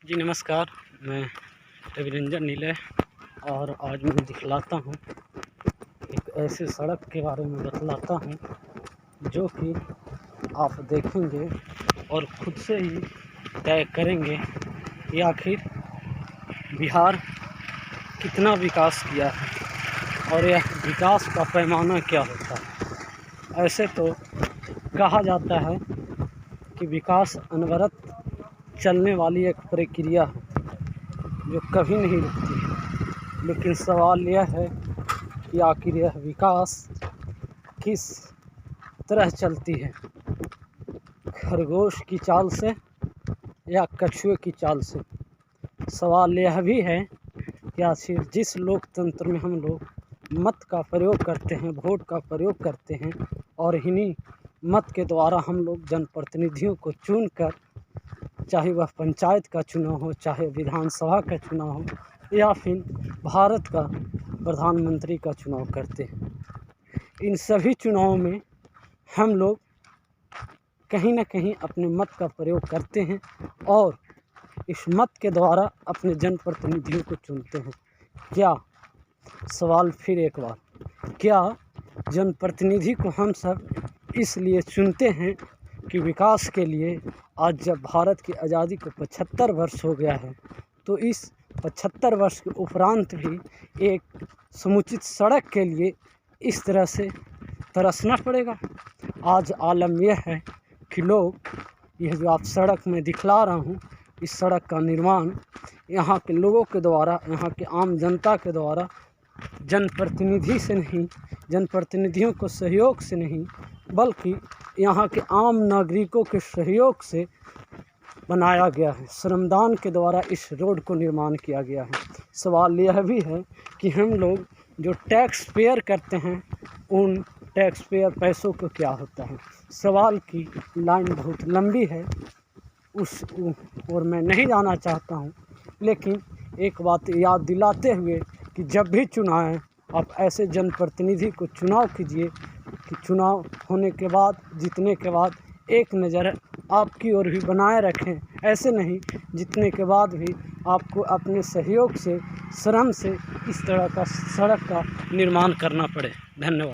जी नमस्कार, मैं रविरंजन नीले और आज मैं दिखलाता हूँ एक ऐसे सड़क के बारे में बतलाता हूँ जो कि आप देखेंगे और खुद से ही तय करेंगे कि आखिर बिहार कितना विकास किया है और यह विकास का पैमाना क्या होता है। ऐसे तो कहा जाता है कि विकास अनवरत चलने वाली एक प्रक्रिया है जो कभी नहीं रुकती है, लेकिन सवाल यह है कि आखिर यह विकास किस तरह चलती है, खरगोश की चाल से या कछुए की चाल से। सवाल यह भी है कि आखिर जिस लोकतंत्र में हम लोग मत का प्रयोग करते हैं, वोट का प्रयोग करते हैं और इन्हीं मत के द्वारा हम लोग जनप्रतिनिधियों को चुनकर, चाहे वह पंचायत का चुनाव हो, चाहे विधानसभा का चुनाव हो या फिर भारत का प्रधानमंत्री का चुनाव करते हैं, इन सभी चुनावों में हम लोग कहीं ना कहीं अपने मत का प्रयोग करते हैं और इस मत के द्वारा अपने जनप्रतिनिधियों को चुनते हैं। क्या, सवाल फिर एक बार, क्या जनप्रतिनिधि को हम सब इसलिए चुनते हैं कि विकास के लिए आज जब भारत की आज़ादी को 75 वर्ष हो गया है, तो इस 75 वर्ष के उपरांत भी एक समुचित सड़क के लिए इस तरह से तरसना पड़ेगा। आज आलम यह है कि लोग, यह जो आप सड़क में दिखला रहा हूँ, इस सड़क का निर्माण यहाँ के लोगों के द्वारा, यहाँ के आम जनता के द्वारा, जनप्रतिनिधि से नहीं, जनप्रतिनिधियों को सहयोग से नहीं, बल्कि यहाँ के आम नागरिकों के सहयोग से बनाया गया है। श्रमदान के द्वारा इस रोड को निर्माण किया गया है। सवाल यह भी है कि हम लोग जो टैक्स पेयर करते हैं, उन टैक्स पेयर पैसों को क्या होता है। सवाल की लाइन बहुत लंबी है, उस और मैं नहीं जाना चाहता हूँ, लेकिन एक बात याद दिलाते हुए कि जब भी चुनाव है, आप ऐसे जनप्रतिनिधि को चुनाव कीजिए कि चुनाव होने के बाद, जीतने के बाद एक नज़र आपकी ओर भी बनाए रखें। ऐसे नहीं जीतने के बाद भी आपको अपने सहयोग से, श्रम से इस तरह का सड़क का निर्माण करना पड़े। धन्यवाद।